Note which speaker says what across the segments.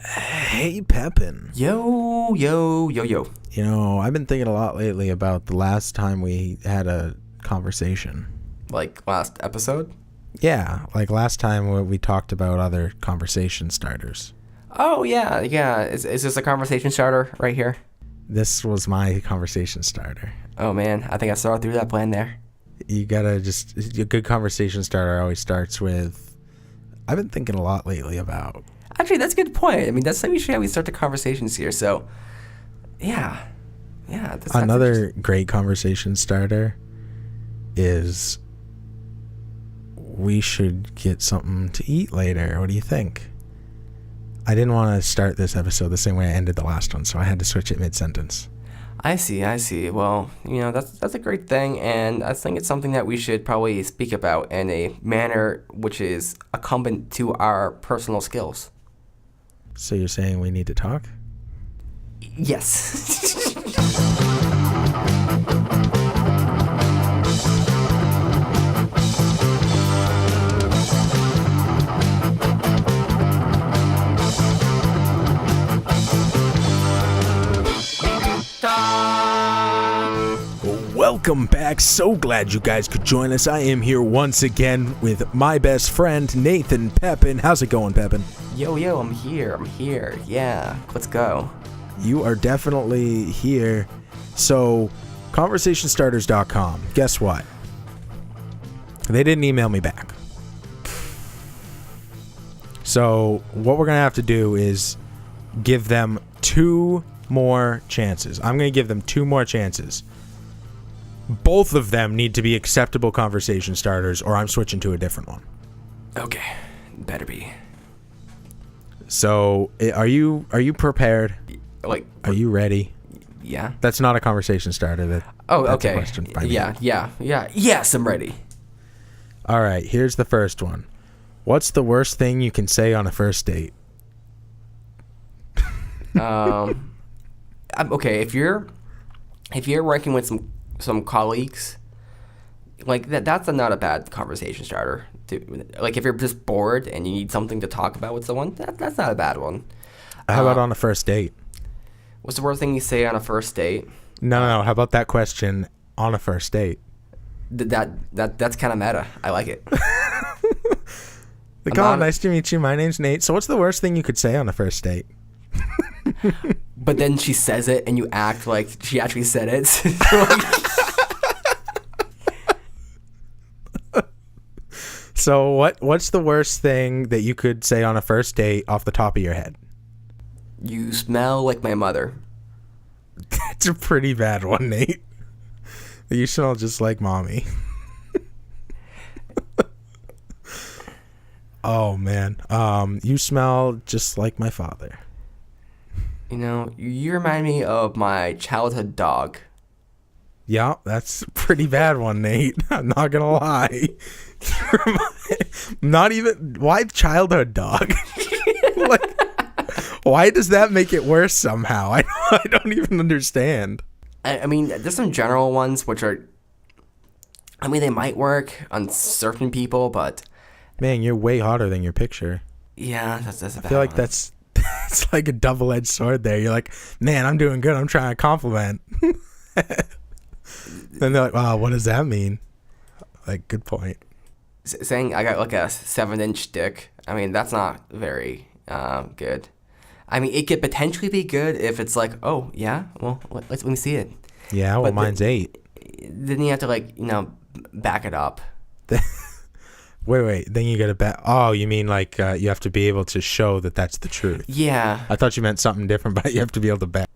Speaker 1: Hey, Pepin.
Speaker 2: Yo, yo, yo, yo.
Speaker 1: I've been thinking a lot lately about the last time we had a conversation.
Speaker 2: Like last episode?
Speaker 1: Yeah, like last time we talked about other conversation starters.
Speaker 2: Oh, yeah, yeah. Is this a conversation starter right here?
Speaker 1: This was my conversation starter.
Speaker 2: Oh, man. I think I saw through that plan there.
Speaker 1: You gotta a good conversation starter always starts with, I've been thinking a lot lately about.
Speaker 2: Actually, that's a good point. I mean, that's usually how we start the conversations here. So, yeah. Yeah. That's
Speaker 1: Another great conversation starter is we should get something to eat later. What do you think? I didn't want to start this episode the same way I ended the last one, so I had to switch it mid-sentence.
Speaker 2: I see. Well, that's a great thing, and I think it's something that we should probably speak about in a manner which is accumbent to our personal skills.
Speaker 1: So you're saying we need to talk?
Speaker 2: Yes.
Speaker 1: Welcome back. So glad you guys could join us. I am here once again with my best friend, Nathan Pepin. How's it going, Pepin?
Speaker 2: Yo, I'm here. Yeah, let's go.
Speaker 1: You are definitely here. So, conversationstarters.com. Guess what? They didn't email me back. So, what we're going to have to do is give them 2 more chances. I'm going to give them 2 more chances. Both of them need to be acceptable conversation starters, or I'm switching to a different one.
Speaker 2: Okay, better be.
Speaker 1: So, are you prepared? Are you ready?
Speaker 2: Yeah.
Speaker 1: That's not a conversation starter. That's
Speaker 2: okay.
Speaker 1: A question by me.
Speaker 2: Yeah. Yes, I'm ready.
Speaker 1: All right, here's the first one. What's the worst thing you can say on a first date?
Speaker 2: Okay, if you're working with some colleagues, like that's not a bad conversation starter. Like if you're just bored and you need something to talk about with someone, that's not a bad one.
Speaker 1: How about on a first date?
Speaker 2: What's the worst thing you say on a first date?
Speaker 1: No. How about that question on a first date?
Speaker 2: That's kind of meta. I like it.
Speaker 1: Nice to meet you. My name's Nate. So what's the worst thing you could say on a first date?
Speaker 2: But then she says it and you act like she actually said it.
Speaker 1: So what's the worst thing that you could say on a first date off the top of your head?
Speaker 2: You smell like my mother.
Speaker 1: That's a pretty bad one, Nate. You smell just like mommy. Oh, man. You smell just like my father.
Speaker 2: You remind me of my childhood dog.
Speaker 1: Yeah, that's a pretty bad one, Nate. I'm not going to lie. Not even... Why childhood dog? Why does that make it worse somehow? I don't even understand.
Speaker 2: I mean, there's some general ones which are... I mean, they might work on certain people, but...
Speaker 1: Man, you're way hotter than your picture.
Speaker 2: Yeah, that's a bad
Speaker 1: I feel like
Speaker 2: one.
Speaker 1: that's like a double-edged sword there. You're like, man, I'm doing good. I'm trying to compliment. Then they're like, wow, what does that mean? Like, good point.
Speaker 2: Saying I got like a 7-inch dick, I mean, that's not very good. I mean, it could potentially be good if it's like, oh, yeah, well, let me see it.
Speaker 1: Yeah, well,
Speaker 2: But
Speaker 1: mine's 8.
Speaker 2: Then you have to, back it up.
Speaker 1: Wait, then you gotta bet. Oh, you mean like you have to be able to show that that's the truth?
Speaker 2: Yeah.
Speaker 1: I thought you meant something different, but you have to be able to bet.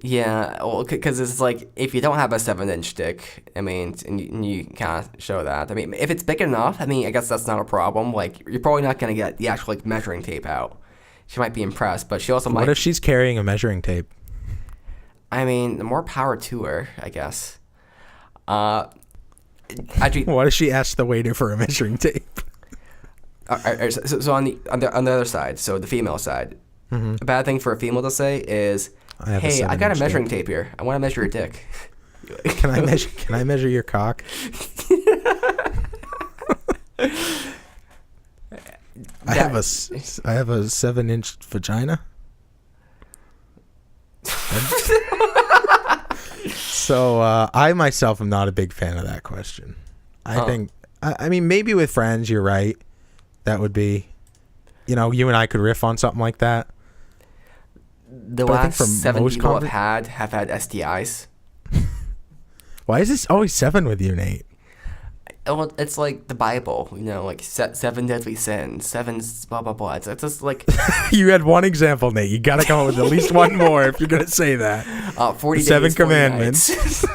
Speaker 2: Yeah, well, because it's like, if you don't have a 7-inch dick, I mean, and you can't show that. I mean, if it's big enough, I mean, I guess that's not a problem. Like, you're probably not going to get the actual, measuring tape out. She might be impressed, but she also might...
Speaker 1: What if she's carrying a measuring tape?
Speaker 2: I mean, more power to her, I guess. Actually...
Speaker 1: What if she asked the waiter for a measuring tape?
Speaker 2: So on the other side, so the female side, a bad thing for a female to say is... Hey, I got a measuring tape here. I want to measure your dick.
Speaker 1: Can I measure your cock? I have a 7-inch vagina. So I myself am not a big fan of that question. I think, I mean, maybe with friends, you're right. That would be, you and I could riff on something like that.
Speaker 2: The last 7 people I've had have had STIs.
Speaker 1: Why is this always 7 with you, Nate?
Speaker 2: Well, it's like the Bible, like 7 deadly sins, 7 blah, blah, blah. It's just like...
Speaker 1: You had one example, Nate. You got to come up with at least one more if you're going to say that.
Speaker 2: 40
Speaker 1: the 7
Speaker 2: days,
Speaker 1: commandments.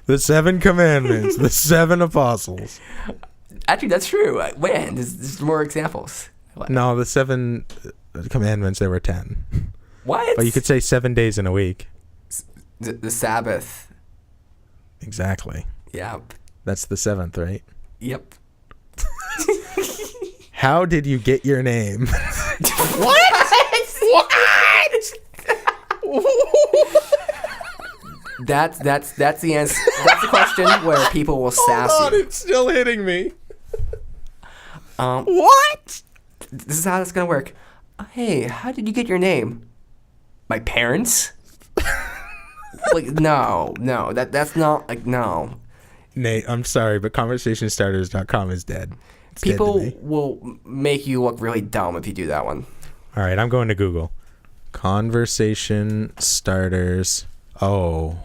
Speaker 1: The 7 commandments. The 7 apostles.
Speaker 2: Actually, that's true. When? There's more examples. What?
Speaker 1: No, the 7 commandments, there were 10.
Speaker 2: What?
Speaker 1: But you could say 7 days in a week.
Speaker 2: The Sabbath.
Speaker 1: Exactly.
Speaker 2: Yep.
Speaker 1: What? That's the 7th, right?
Speaker 2: Yep.
Speaker 1: How did you get your name?
Speaker 2: What? That's the answer. That's the question where people will sass
Speaker 1: Hold on,
Speaker 2: you.
Speaker 1: it's still hitting me.
Speaker 2: What? This is how it's gonna work. Hey, how did you get your name? My parents? Like, no, that's not, like, no.
Speaker 1: Nate, I'm sorry, but conversationstarters.com is dead. It's
Speaker 2: People
Speaker 1: dead to me.
Speaker 2: will make you look really dumb if you do that one.
Speaker 1: All right, I'm going to Google. Conversation starters. Oh.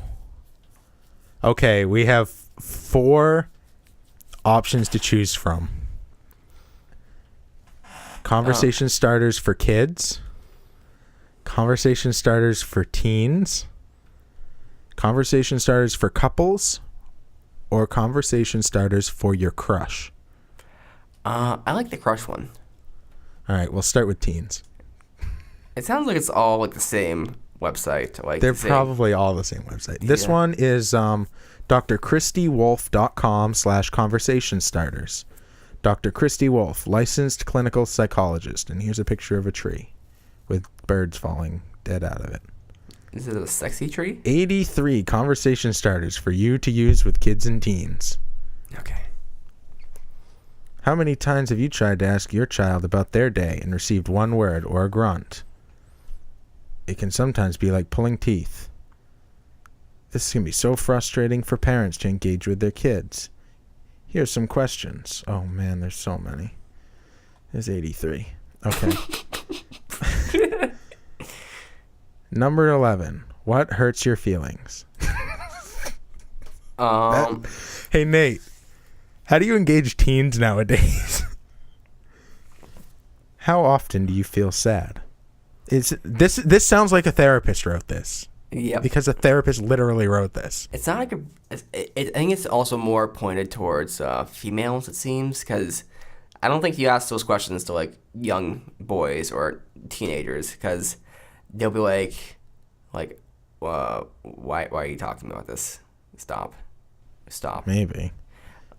Speaker 1: Okay, we have 4 options to choose from. Conversation starters for kids. Conversation starters for teens. Conversation starters for couples. Or conversation starters for your crush.
Speaker 2: I like the crush one.
Speaker 1: All right, we'll start with teens.
Speaker 2: It sounds like it's all like the same website. Like
Speaker 1: They're probably all the same website. This
Speaker 2: Yeah.
Speaker 1: one is drchristywolf.com/conversation starters. Dr. Christy Wolf, licensed clinical psychologist. And here's a picture of a tree with birds falling dead out of it.
Speaker 2: Is it a sexy tree?
Speaker 1: 83 conversation starters for you to use with kids and teens.
Speaker 2: Okay.
Speaker 1: How many times have you tried to ask your child about their day and received one word or a grunt? It can sometimes be like pulling teeth. This can be so frustrating for parents to engage with their kids. Here's some questions. Oh man, there's so many. There's 83. Okay. Number 11. What hurts your feelings? Hey Nate, how do you engage teens nowadays? How often do you feel sad? This sounds like a therapist wrote this.
Speaker 2: Yep.
Speaker 1: Because a therapist literally wrote this.
Speaker 2: It's not like I think it's also more pointed towards females, it seems, because I don't think you ask those questions to like young boys or teenagers, because they'll be like, why are you talking about this? Stop.
Speaker 1: Maybe.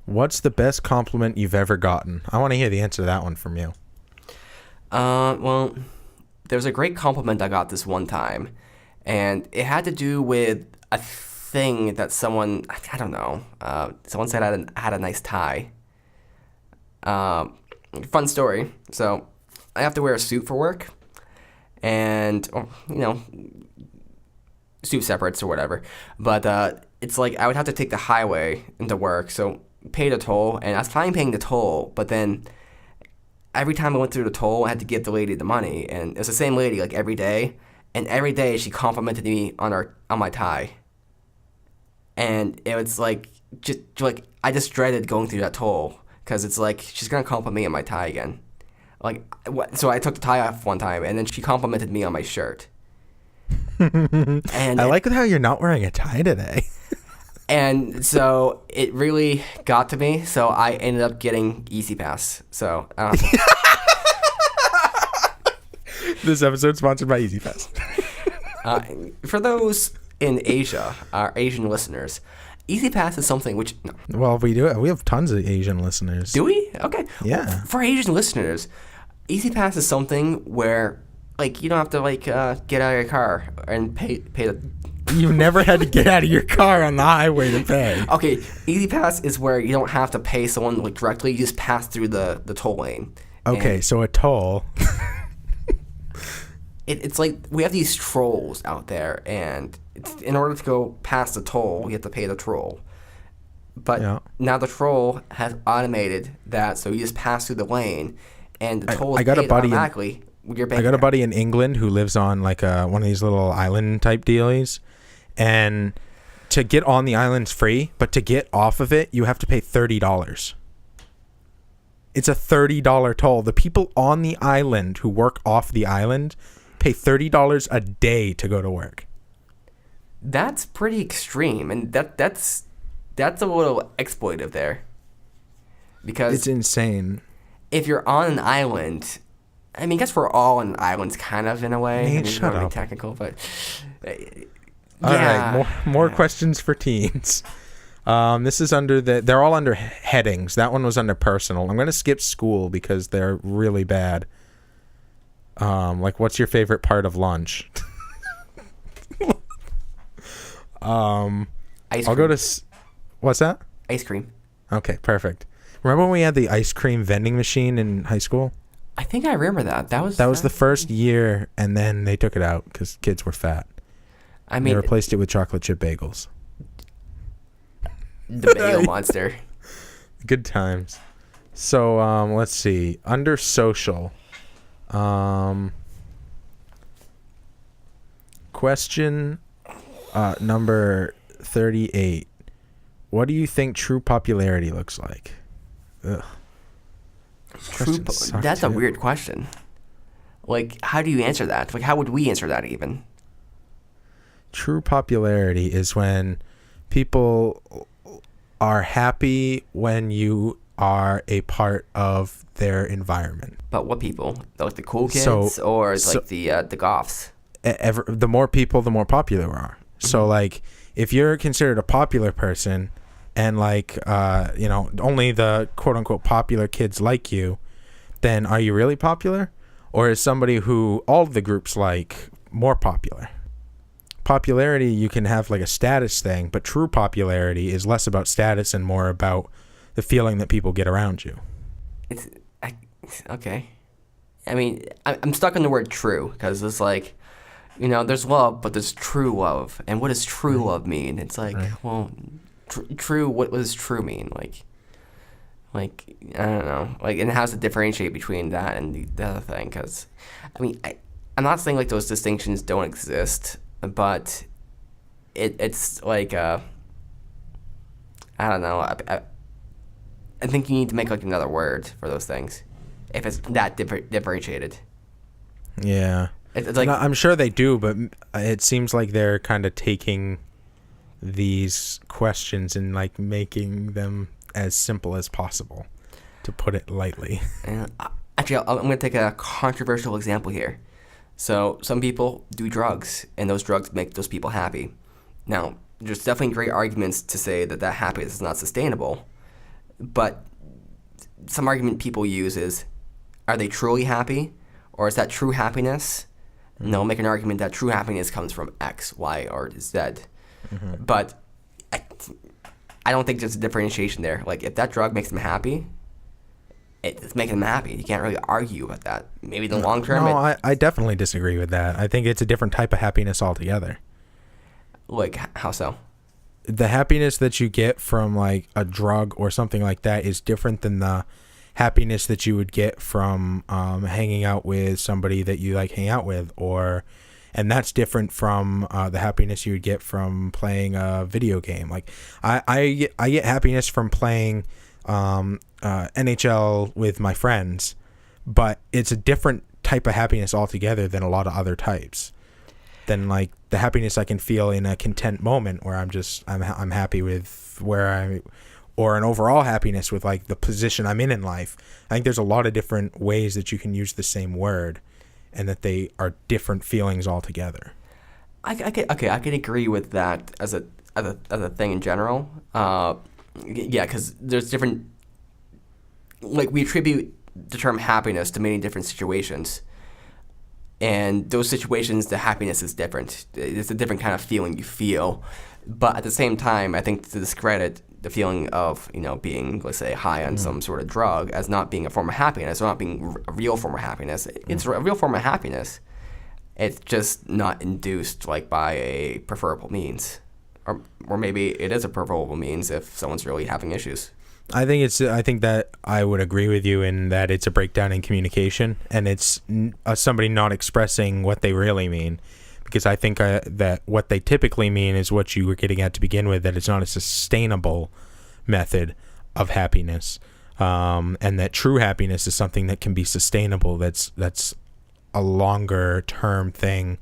Speaker 1: What's the best compliment you've ever gotten? I want to hear the answer to that one from you.
Speaker 2: Well, there was a great compliment I got this one time, and it had to do with a thing that someone, I don't know, someone said I had a nice tie. Fun story. So I have to wear a suit for work, and, suit separates or whatever. But it's like I would have to take the highway into work, so pay the toll, and I was fine paying the toll, but then every time I went through the toll, I had to give the lady the money, and it was the same lady like every day, and every day she complimented me on my tie, and it was like I just dreaded going through that toll because it's like she's gonna compliment me on my tie again, so I took the tie off one time, and then she complimented me on my shirt. And
Speaker 1: I like how you're not wearing a tie today.
Speaker 2: And so it really got to me, so I ended up getting Easy Pass. So
Speaker 1: This episode sponsored by Easy Pass.
Speaker 2: For those in Asia, our Asian listeners, Easy Pass is something which... No.
Speaker 1: Well, we do. We have tons of Asian listeners.
Speaker 2: Do we? Okay.
Speaker 1: Yeah.
Speaker 2: Well, for Asian listeners, Easy Pass is something where, you don't have to, get out of your car and pay the...
Speaker 1: You never had to get out of your car on the highway to pay.
Speaker 2: Okay, Easy Pass is where you don't have to pay someone directly. You just pass through the toll lane,
Speaker 1: Okay, so a toll.
Speaker 2: It's like we have these trolls out there, and in order to go past the toll, you have to pay the troll. But now the troll has automated that, so you just pass through the lane, and the toll is paid automatically with your bank.
Speaker 1: I got a buddy in England who lives on like one of these little island type dealies, and to get on the island's free, but to get off of it, you have to pay $30. It's a $30 toll. The people on the island who work off the island pay $30 a day to go to work.
Speaker 2: That's pretty extreme, and that's a little exploitive there. Because
Speaker 1: it's insane.
Speaker 2: If you're on an island, I mean, I guess we're all on islands, kind of in a way.
Speaker 1: Nate, shut up.
Speaker 2: Technical, but
Speaker 1: all right, more questions for teens. This is under they're all under headings. That one was under personal. I'm going to skip school because they're really bad. Like, what's your favorite part of lunch?
Speaker 2: Ice cream.
Speaker 1: I'll go to what's that?
Speaker 2: Ice cream.
Speaker 1: Okay, perfect. Remember when we had the ice cream vending machine in high school?
Speaker 2: I think I remember that. That was
Speaker 1: the first year, and then they took it out because kids were fat.
Speaker 2: I mean,
Speaker 1: they replaced it with chocolate chip bagels.
Speaker 2: The bagel monster.
Speaker 1: Good times. So let's see. Under social, question number 38. What do you think true popularity looks like? Ugh.
Speaker 2: That's a weird question. Like, how do you answer that? Like, how would we answer that even?
Speaker 1: True popularity is when people are happy when you are a part of their environment.
Speaker 2: But what people? Like the cool kids, or like the goths?
Speaker 1: The more people, the more popular you are. Mm-hmm. So, like, if you're considered a popular person, and like only the quote unquote popular kids like you, then are you really popular? Or is somebody who all of the groups like more popular? Popularity, you can have like a status thing, but true popularity is less about status and more about the feeling that people get around you.
Speaker 2: Okay. I mean, I'm stuck on the word true because it's like, there's love, but there's true love. And what does true love mean? It's like, well, true, what does true mean? Like, I don't know. Like, and how does it differentiate between that and the other thing? Because, I mean, I'm not saying like those distinctions don't exist, but it's like, I don't know. I think you need to make like another word for those things if it's that differentiated.
Speaker 1: Yeah.
Speaker 2: It's like,
Speaker 1: I'm sure they do, but it seems like they're kind of taking these questions and like making them as simple as possible, to put it lightly.
Speaker 2: Actually, I'm going to take a controversial example here. So some people do drugs, and those drugs make those people happy. Now, there's definitely great arguments to say that happiness is not sustainable. But some argument people use is, are they truly happy? Or is that true happiness? Mm-hmm. No, make an argument that true happiness comes from X, Y, or Z. Mm-hmm. But I don't think there's a differentiation there. Like, if that drug makes them happy, it's making them happy. You can't really argue about that. Maybe in the long term.
Speaker 1: No, I definitely disagree with that. I think it's a different type of happiness altogether.
Speaker 2: Like, how so?
Speaker 1: The happiness that you get from like a drug or something like that is different than the happiness that you would get from hanging out with somebody that you like hang out with, and that's different from the happiness you would get from playing a video game. Like I get happiness from playing NHL with my friends, but it's a different type of happiness altogether than a lot of other types. Than like the happiness I can feel in a content moment where I'm happy with or an overall happiness with like the position I'm in life. I think there's a lot of different ways that you can use the same word, and that they are different feelings altogether.
Speaker 2: I can agree with that as a thing in general. Yeah, because there's different. Like, we attribute the term happiness to many different situations. And those situations, the happiness is different. It's a different kind of feeling you feel. But at the same time, I think to discredit the feeling of, being, let's say, high on some sort of drug as not being a form of happiness, or not being a real form of happiness. It's a real form of happiness. It's just not induced like by a preferable means, or maybe it is a preferable means if someone's really having issues.
Speaker 1: I think that I would agree with you in that it's a breakdown in communication, and it's somebody not expressing what they really mean. Because I think that what they typically mean is what you were getting at to begin with, that it's not a sustainable method of happiness, and that true happiness is something that can be sustainable, that's a longer term thing,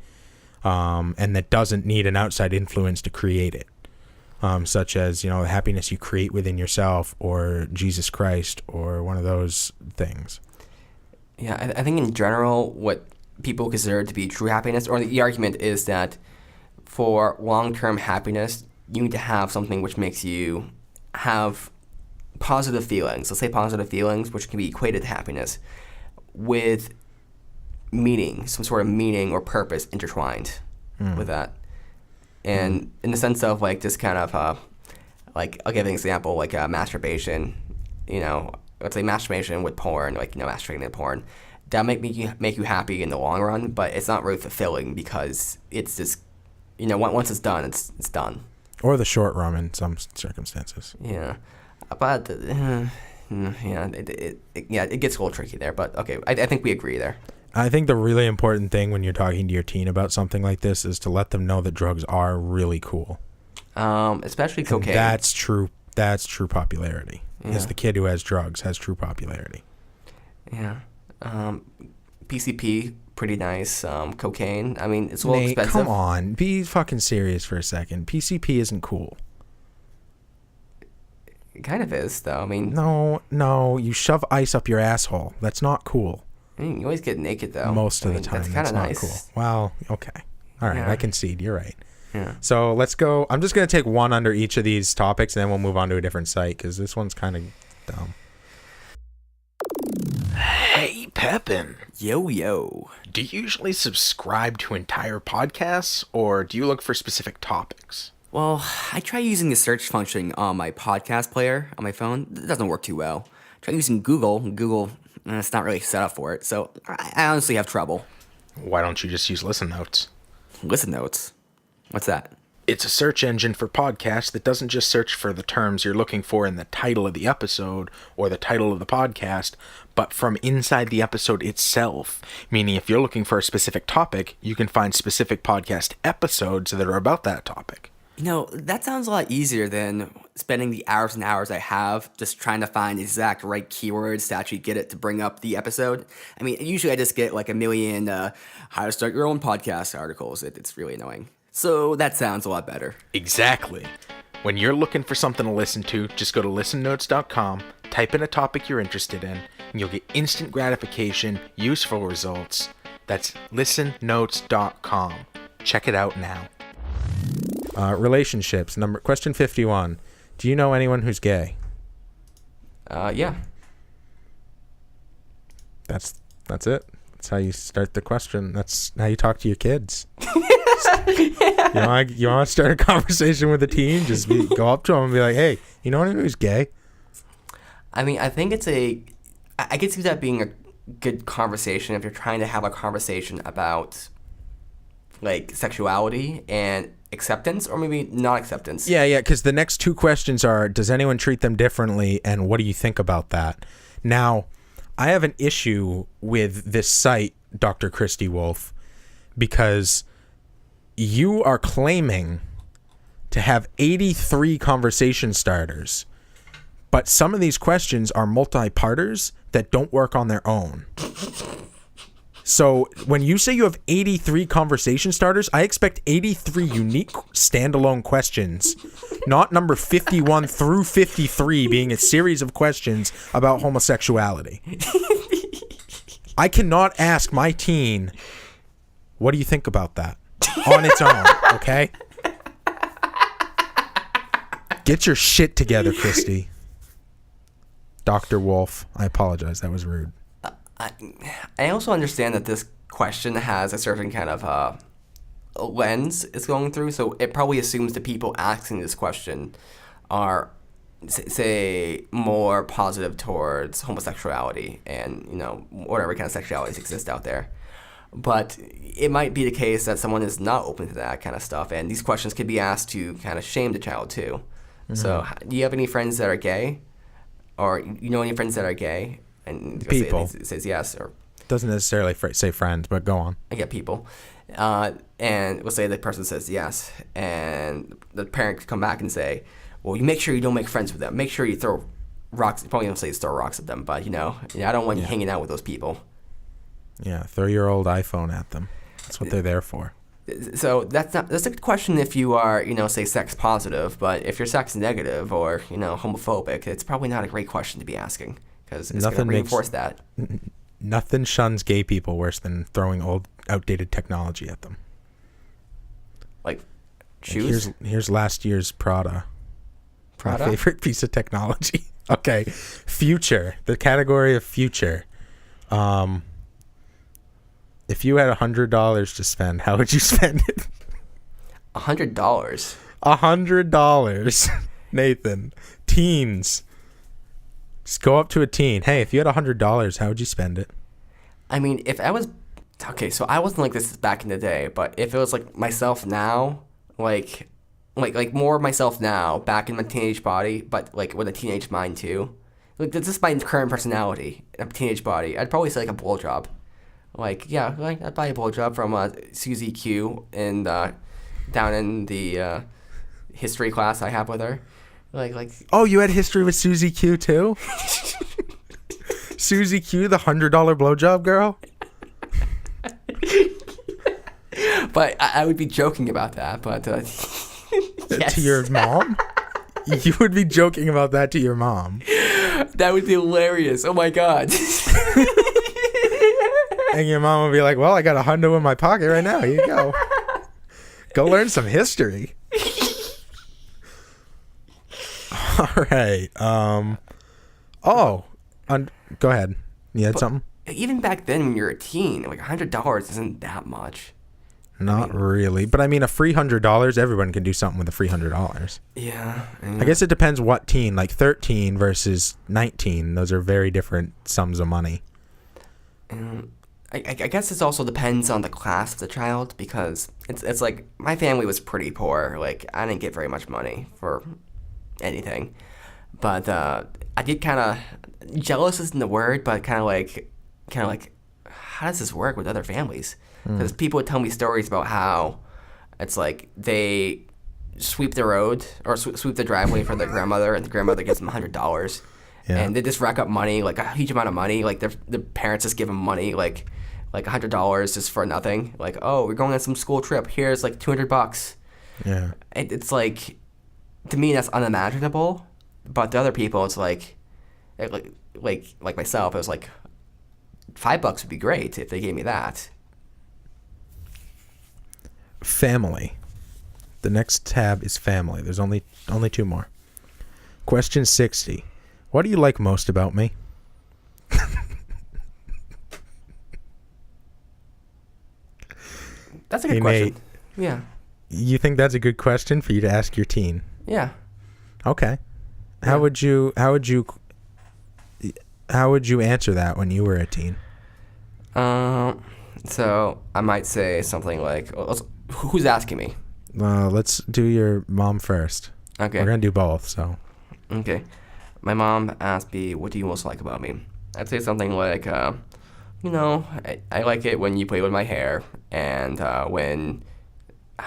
Speaker 1: and that doesn't need an outside influence to create it, such as the happiness you create within yourself, or Jesus Christ, or one of those things.
Speaker 2: Yeah, I think in general what people consider to be true happiness, or the argument is that for long-term happiness, you need to have something which makes you have positive feelings. Let's say positive feelings, which can be equated to happiness, with meaning, some sort of meaning or purpose intertwined with that. And in the sense of like this kind of, like, I'll give an example, like masturbation, let's say masturbation with porn, like, masturbating to porn. That'll make you happy in the long run, but it's not really fulfilling because it's just, once it's done, it's done.
Speaker 1: Or the short run in some circumstances.
Speaker 2: Yeah, but it gets a little tricky there. But okay, I think we agree there.
Speaker 1: I think the really important thing when you're talking to your teen about something like this is to let them know that drugs are really cool.
Speaker 2: Especially cocaine.
Speaker 1: And that's true. That's true popularity.
Speaker 2: Yeah.
Speaker 1: Is the kid who has drugs has true popularity.
Speaker 2: Yeah. PCP, pretty nice. Cocaine, I mean, it's a little
Speaker 1: Nate,
Speaker 2: expensive.
Speaker 1: come on. Be fucking serious for a second. PCP isn't cool.
Speaker 2: It kind of is, though. I mean...
Speaker 1: No. You shove ice up your asshole. That's not cool.
Speaker 2: I mean, you always get naked, though.
Speaker 1: Most of the time, that's not
Speaker 2: nice.
Speaker 1: cool. Well, okay. All right, I concede. You're right.
Speaker 2: Yeah.
Speaker 1: So let's go. I'm just going to take one under each of these topics, and then we'll move on to a different site, because this one's kind of dumb.
Speaker 3: Hey, Pepin.
Speaker 2: Yo.
Speaker 3: Do you usually subscribe to entire podcasts, or do you look for specific topics?
Speaker 2: Well, I try using the search function on my podcast player on my phone. It doesn't work too well. I try using Google. Google, it's not really set up for it, so I honestly have trouble.
Speaker 3: Why don't you just use Listen Notes?
Speaker 2: Listen Notes? What's that?
Speaker 3: It's a search engine for podcasts that doesn't just search for the terms you're looking for in the title of the episode or the title of the podcast, but from inside the episode itself. Meaning if you're looking for a specific topic, you can find specific podcast episodes that are about that topic.
Speaker 2: That sounds a lot easier than spending the hours and hours I have just trying to find the exact right keywords to actually get it to bring up the episode. I mean, usually I just get like a million how to start your own podcast articles. It's really annoying. So that sounds a lot better.
Speaker 3: Exactly. When you're looking for something to listen to, just go to listennotes.com, type in a topic you're interested in, and you'll get instant gratification, useful results. That's listennotes.com. Check it out now.
Speaker 1: Relationships. Question 51. Do you know anyone who's gay?
Speaker 2: Yeah.
Speaker 1: That's it. That's how you start the question. That's how you talk to your kids. You want to start a conversation with a teen? Just go up to them and be like, "Hey, you know anyone who's gay?"
Speaker 2: I mean, I think I could see that being a good conversation if you're trying to have a conversation about like sexuality and acceptance, or maybe not acceptance.
Speaker 1: Yeah, because the next two questions are, does anyone treat them differently, and what do you think about that? Now, I have an issue with this site, Dr. Christy Wolf, because you are claiming to have 83 conversation starters, but some of these questions are multi-parters that don't work on their own. So when you say you have 83 conversation starters, I expect 83 unique standalone questions, not number 51 through 53 being a series of questions about homosexuality. I cannot ask my teen, what do you think about that? On its own, okay? Get your shit together, Christy. Dr. Wolf, I apologize. That was rude.
Speaker 2: I also understand that this question has a certain kind of lens it's going through, so it probably assumes the people asking this question are say more positive towards homosexuality and whatever kind of sexualities exist out there. But it might be the case that someone is not open to that kind of stuff, and these questions could be asked to kind of shame the child too. Mm-hmm. So, do you have any friends that are gay, or any friends that are gay? And
Speaker 1: people
Speaker 2: it says yes, or
Speaker 1: doesn't necessarily say friends, but go on.
Speaker 2: I get people, and we'll say the person says yes, and the parent could come back and say, well, you make sure you don't make friends with them. Make sure you throw rocks. You probably don't say throw rocks at them, but I don't want you hanging out with those people.
Speaker 1: Yeah, throw your old iPhone at them. That's what they're there for.
Speaker 2: So that's a good question if you are, say sex positive, but if you're sex negative or, homophobic, it's probably not a great question to be asking because it's going to reinforce that.
Speaker 1: Nothing shuns gay people worse than throwing old, outdated technology at them.
Speaker 2: Like shoes?
Speaker 1: Here's last year's Prada. My
Speaker 2: Prada?
Speaker 1: favorite piece of technology. Okay. Future. The category of future. If you had $100 to spend, how would you spend it?
Speaker 2: $100?
Speaker 1: $100. Nathan. Teens. Just go up to a teen. Hey, if you had $100, how would you spend it?
Speaker 2: I mean, if I was... Okay, so I wasn't like this back in the day, but if it was like myself now, like more myself now, back in my teenage body, but like with a teenage mind too. Like, this is my current personality, a teenage body. I'd probably say like a blowjob. Like, yeah, like I'd buy a blowjob from Susie Q and down in the history class I have with her. Like.
Speaker 1: Oh, you had history with Susie Q too? Susie Q, the $100 blowjob girl?
Speaker 2: But I would be joking about that, but... Yes.
Speaker 1: To your mom? You would be joking about that to your mom.
Speaker 2: That would be hilarious. Oh my god.
Speaker 1: And your mom would be like, well, I got $100 in my pocket right now. Here you go. Go learn some history. All right. Go ahead. You had something?
Speaker 2: Even back then when you're a teen, like $100 isn't that much.
Speaker 1: Not really. But I mean, a free $100, everyone can do something with a free $100.
Speaker 2: Yeah.
Speaker 1: I guess it depends what teen. Like 13 versus 19. Those are very different sums of money.
Speaker 2: I guess it also depends on the class of the child because it's like my family was pretty poor. Like I didn't get very much money for anything, but I did kind of jealous isn't the word, but kind of like how does this work with other families? Because people would tell me stories about how it's like they sweep the road or sweep the driveway for their grandmother, and the grandmother gives them $100. Yeah. And they just rack up money, like a huge amount of money. Like the parents just give them money, like $100 just for nothing. Like, oh, we're going on some school trip. Here's like $200. Yeah. It's like, to me, that's unimaginable. But to other people, it's like myself, it was like $5 would be great if they gave me that.
Speaker 1: Family. The next tab is family. There's only 2 more. Question 60. What do you like most about me?
Speaker 2: That's a good question.
Speaker 1: Nate,
Speaker 2: yeah.
Speaker 1: You think that's a good question for you to ask your teen?
Speaker 2: Yeah.
Speaker 1: Okay. Yeah. How would you answer that when you were a teen?
Speaker 2: So I might say something like, who's asking me?
Speaker 1: Let's do your mom first.
Speaker 2: Okay.
Speaker 1: We're going to do both, so.
Speaker 2: Okay. My mom asked me, what do you most like about me? I'd say something like, I like it when you play with my hair, and when,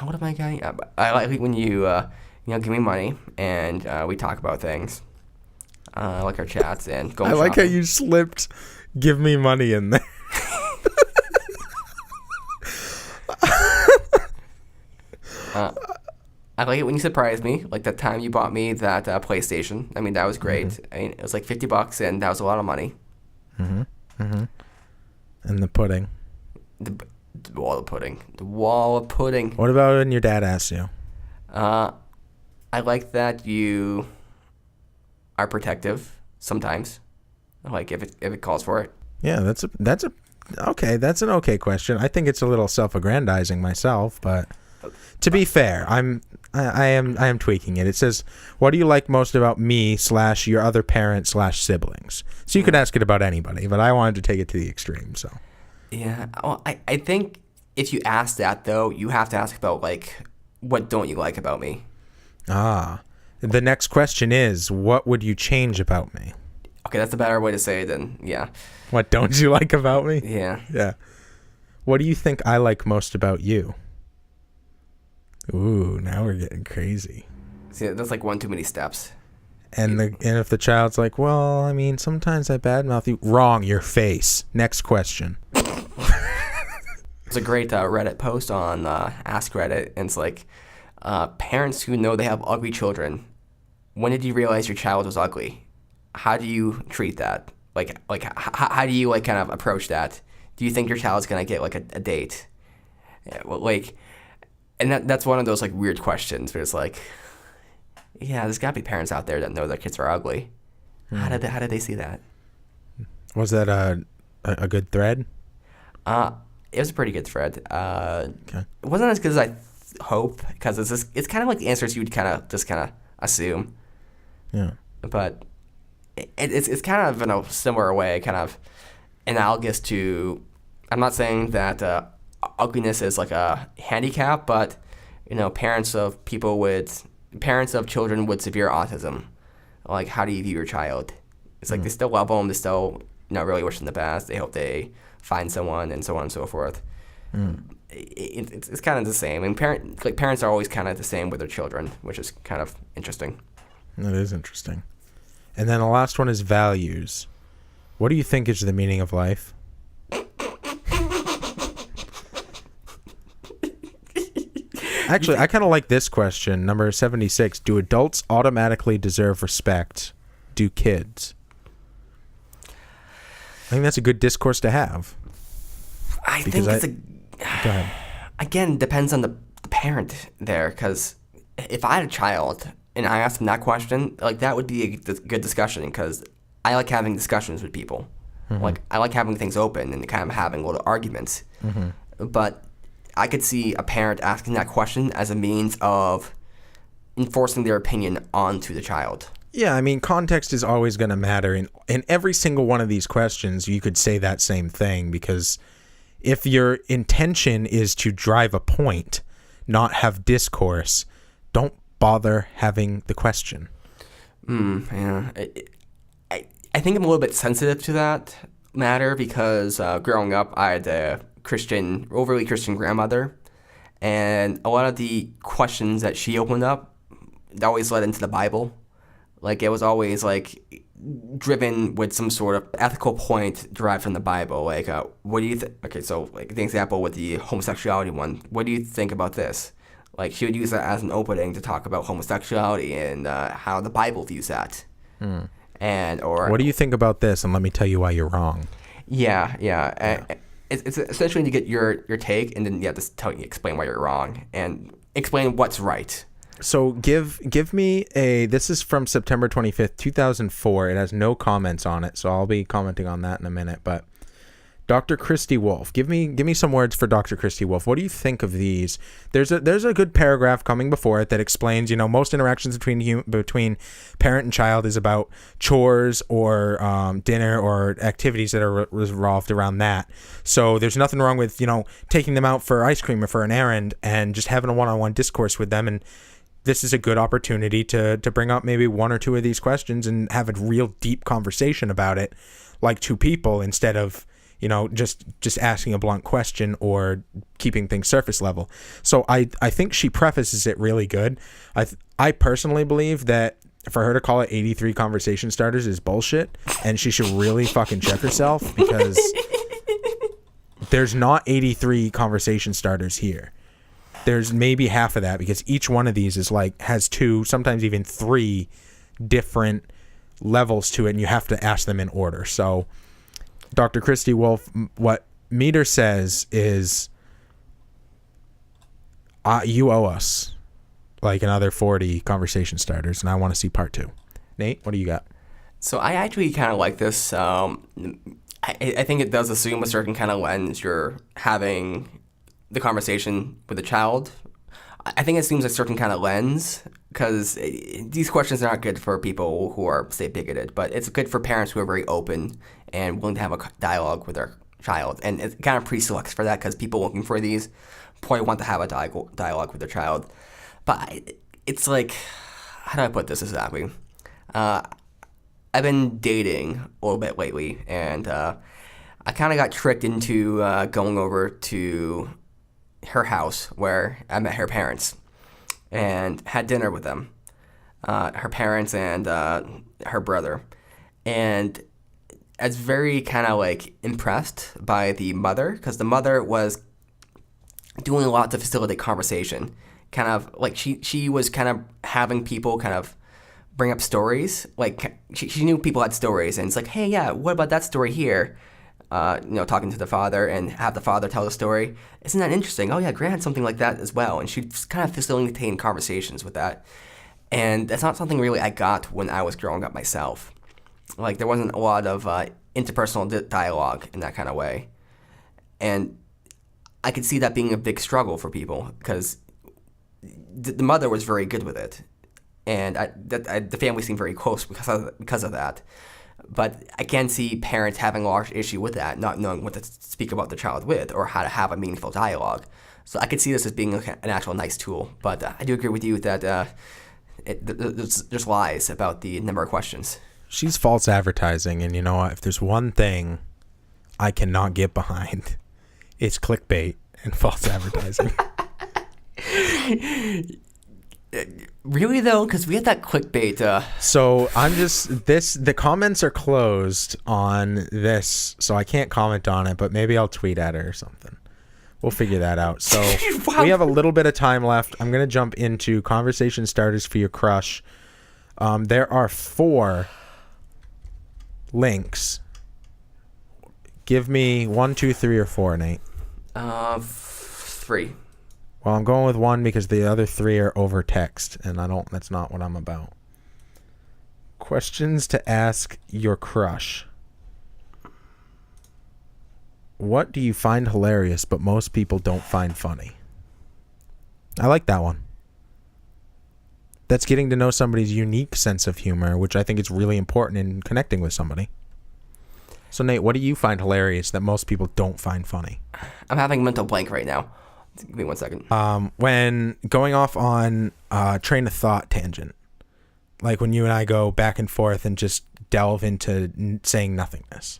Speaker 2: what am I getting? I like it when you, give me money, and we talk about things. I like our chats and going shopping.
Speaker 1: I like how you slipped, give me money in there.
Speaker 2: I like it when you surprise me, like that time you bought me that PlayStation. I mean, that was great. Mm-hmm. I mean, it was like $50, and that was a lot of money.
Speaker 1: Mm-hmm. Mm-hmm. And the pudding.
Speaker 2: The wall of pudding. The wall of pudding.
Speaker 1: What about when your dad asks you?
Speaker 2: I like that you are protective sometimes, like if it calls for it.
Speaker 1: Yeah, that's an okay question. I think it's a little self-aggrandizing myself, but To be fair, I am tweaking it. It says, "What do you like most about me / your other parent / siblings?" So you could ask it about anybody, but I wanted to take it to the extreme. So
Speaker 2: Yeah. Well, I think if you ask that though, you have to ask about like what don't you like about me.
Speaker 1: The next question is, what would you change about me?
Speaker 2: Okay, that's a better way to say it then. Yeah.
Speaker 1: What don't you like about me?
Speaker 2: Yeah.
Speaker 1: Yeah. What do you think I like most about you? Ooh, now we're getting crazy.
Speaker 2: See, that's like one too many steps.
Speaker 1: And if the child's like, well, I mean, sometimes I badmouth you. Wrong, your face. Next question.
Speaker 2: There's a great Reddit post on Ask Reddit, and it's like, parents who know they have ugly children, when did you realize your child was ugly? How do you treat that? How do you like kind of approach that? Do you think your child's gonna get like a date? Yeah, well, like, and that's one of those like weird questions where it's like, yeah, there's gotta be parents out there that know their kids are ugly. How did they see that?
Speaker 1: Was that a good thread?
Speaker 2: It was a pretty good thread.
Speaker 1: Okay.
Speaker 2: It wasn't as good as I hope, because it's kind of like the answers you'd kind of assume.
Speaker 1: Yeah.
Speaker 2: But it's kind of in a similar way, kind of analogous to. I'm not saying that ugliness is like a handicap, but parents of children with severe autism, like, how do you view your child? It's like they still love them, they still really wish them the best. They hope they find someone, and so on and so forth. It's kind of the same, and parents are always kind of the same with their children, which is kind of interesting.
Speaker 1: That is interesting. And then the last one is values. What do you think is the meaning of life? Actually, I kind of like this question, number 76. Do adults automatically deserve respect? Do kids? I think that's a good discourse to have.
Speaker 2: I think it's
Speaker 1: Go ahead.
Speaker 2: Again, depends on the parent there, because if I had a child and I asked them that question, like, that would be a good discussion, because I like having discussions with people. Mm-hmm. Like, I like having things open and kind of having little arguments. Mm-hmm. But I could see a parent asking that question as a means of enforcing their opinion onto the child.
Speaker 1: Yeah, I mean, context is always going to matter. In every single one of these questions, you could say that same thing, because if your intention is to drive a point, not have discourse, don't bother having the question.
Speaker 2: Yeah. I think I'm a little bit sensitive to that matter, because growing up, I had a overly Christian grandmother, and a lot of the questions that she opened up always led into the Bible. Like, it was always like driven with some sort of ethical point derived from the Bible. Like, what do you think? Okay, so like the example with the homosexuality one, what do you think about this? Like, she would use that as an opening to talk about homosexuality and how the Bible views that. Or
Speaker 1: what do you think about this? And let me tell you why you're wrong.
Speaker 2: Yeah. It's essentially to get your take, and then you have to explain why you're wrong and explain what's right.
Speaker 1: So give me this is from September 25th, 2004. It has no comments on it, so I'll be commenting on that in a minute. But Dr. Christy Wolf, give me some words for Dr. Christy Wolf. What do you think of these? There's a good paragraph coming before it that explains, most interactions between parent and child is about chores or dinner or activities that are revolved around that. So there's nothing wrong with, taking them out for ice cream or for an errand and just having a one-on-one discourse with them. And this is a good opportunity to bring up maybe one or two of these questions and have a real deep conversation about it, like two people, instead of just asking a blunt question or keeping things surface level. So I think she prefaces it really good. I personally believe that for her to call it 83 conversation starters is bullshit, and she should really fucking check herself, because there's not 83 conversation starters here. There's maybe half of that, because each one of these has two, sometimes even three different levels to it, and you have to ask them in order. So Dr. Christy Wolf, what Meader says is, you owe us like another 40 conversation starters, and I want to see part 2. Nate, what do you got?
Speaker 2: So I actually kind of like this. I think it does assume a certain kind of lens you're having the conversation with a child. I think it assumes a certain kind of lens, because these questions are not good for people who are, say, bigoted, but it's good for parents who are very open and willing to have a dialogue with their child. And it kind of pre-selects for that, because people looking for these probably want to have a dialogue with their child. But it's like, how do I put this exactly? I've been dating a little bit lately, and I kind of got tricked into going over to her house where I met her parents and had dinner with them, her parents and her brother. And I was very kind of like impressed by the mother, because the mother was doing a lot to facilitate conversation. Kind of like she was kind of having people kind of bring up stories. Like she knew people had stories, and it's like, hey, yeah, what about that story here? Talking to the father and have the father tell the story. Isn't that interesting? Oh yeah, Grant had something like that as well. And she'd kind of facilitate conversations with that. And that's not something really I got when I was growing up myself. Like there wasn't a lot of interpersonal dialogue in that kind of way. And I could see that being a big struggle for people, because the mother was very good with it. And the family seemed very close because of that. But I can see parents having a large issue with that, not knowing what to speak about the child with or how to have a meaningful dialogue. So I could see this as being an actual nice tool. But I do agree with you that there's lies about the number of questions.
Speaker 1: She's false advertising, and you know what? If there's one thing I cannot get behind, it's clickbait and false advertising.
Speaker 2: Really though, because we had that clickbait.
Speaker 1: So I'm the comments are closed on this, so I can't comment on it. But maybe I'll tweet at her or something. We'll figure that out. So
Speaker 2: Wow.
Speaker 1: We have a little bit of time left. I'm gonna jump into conversation starters for your crush. There are 4 links. Give me 1, 2, 3, or 4, Nate.
Speaker 2: 3.
Speaker 1: Well, I'm going with 1 because the other 3 are over text, and that's not what I'm about. Questions to ask your crush. What do you find hilarious but most people don't find funny? I like that one. That's getting to know somebody's unique sense of humor, which I think is really important in connecting with somebody. So, Nate, what do you find hilarious that most people don't find funny?
Speaker 2: I'm having a mental blank right now. Give me 1 second.
Speaker 1: When going off on train of thought tangent, like when you and I go back and forth and just delve into saying nothingness.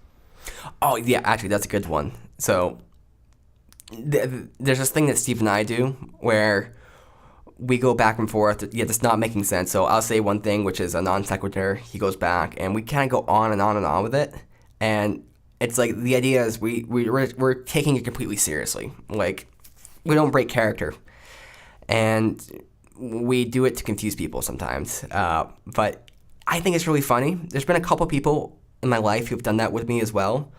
Speaker 2: Oh yeah, actually that's a good one. So there's this thing that Steve and I do where we go back and forth. Yeah, that's not making sense. So I'll say one thing, which is a non sequitur. He goes back, and we kind of go on and on and on with it. And it's like the idea is we're taking it completely seriously. Like we don't break character, and we do it to confuse people sometimes. But I think it's really funny. There's been a couple people in my life who've done that with me as well,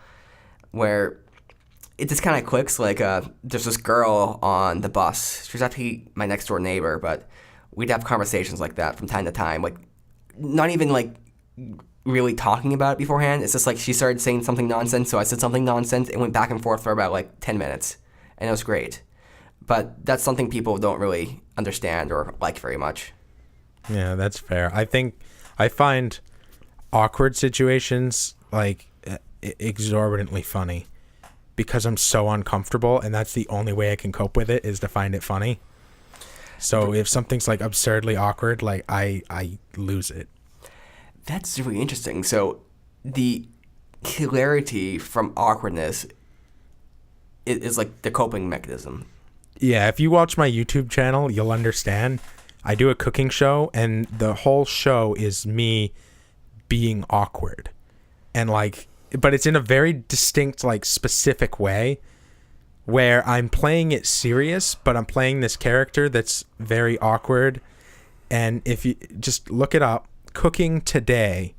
Speaker 2: where it just kind of clicks. Like there's this girl on the bus. She's actually my next door neighbor, but we'd have conversations like that from time to time. Like not even like really talking about it beforehand. It's just like she started saying something nonsense, so I said something nonsense. It went back and forth for about like 10 minutes, and it was great. But that's something people don't really understand or like very much.
Speaker 1: Yeah, that's fair. I find awkward situations like exorbitantly funny because I'm so uncomfortable, and that's the only way I can cope with it is to find it funny. So if something's like absurdly awkward, like I lose it.
Speaker 2: That's really interesting. So the hilarity from awkwardness is like the coping mechanism.
Speaker 1: Yeah, if you watch my YouTube channel, you'll understand. I do a cooking show, and the whole show is me being awkward. And like, but it's in a very distinct, like specific way where I'm playing it serious, but I'm playing this character that's very awkward. And if you just look it up, Cooking Today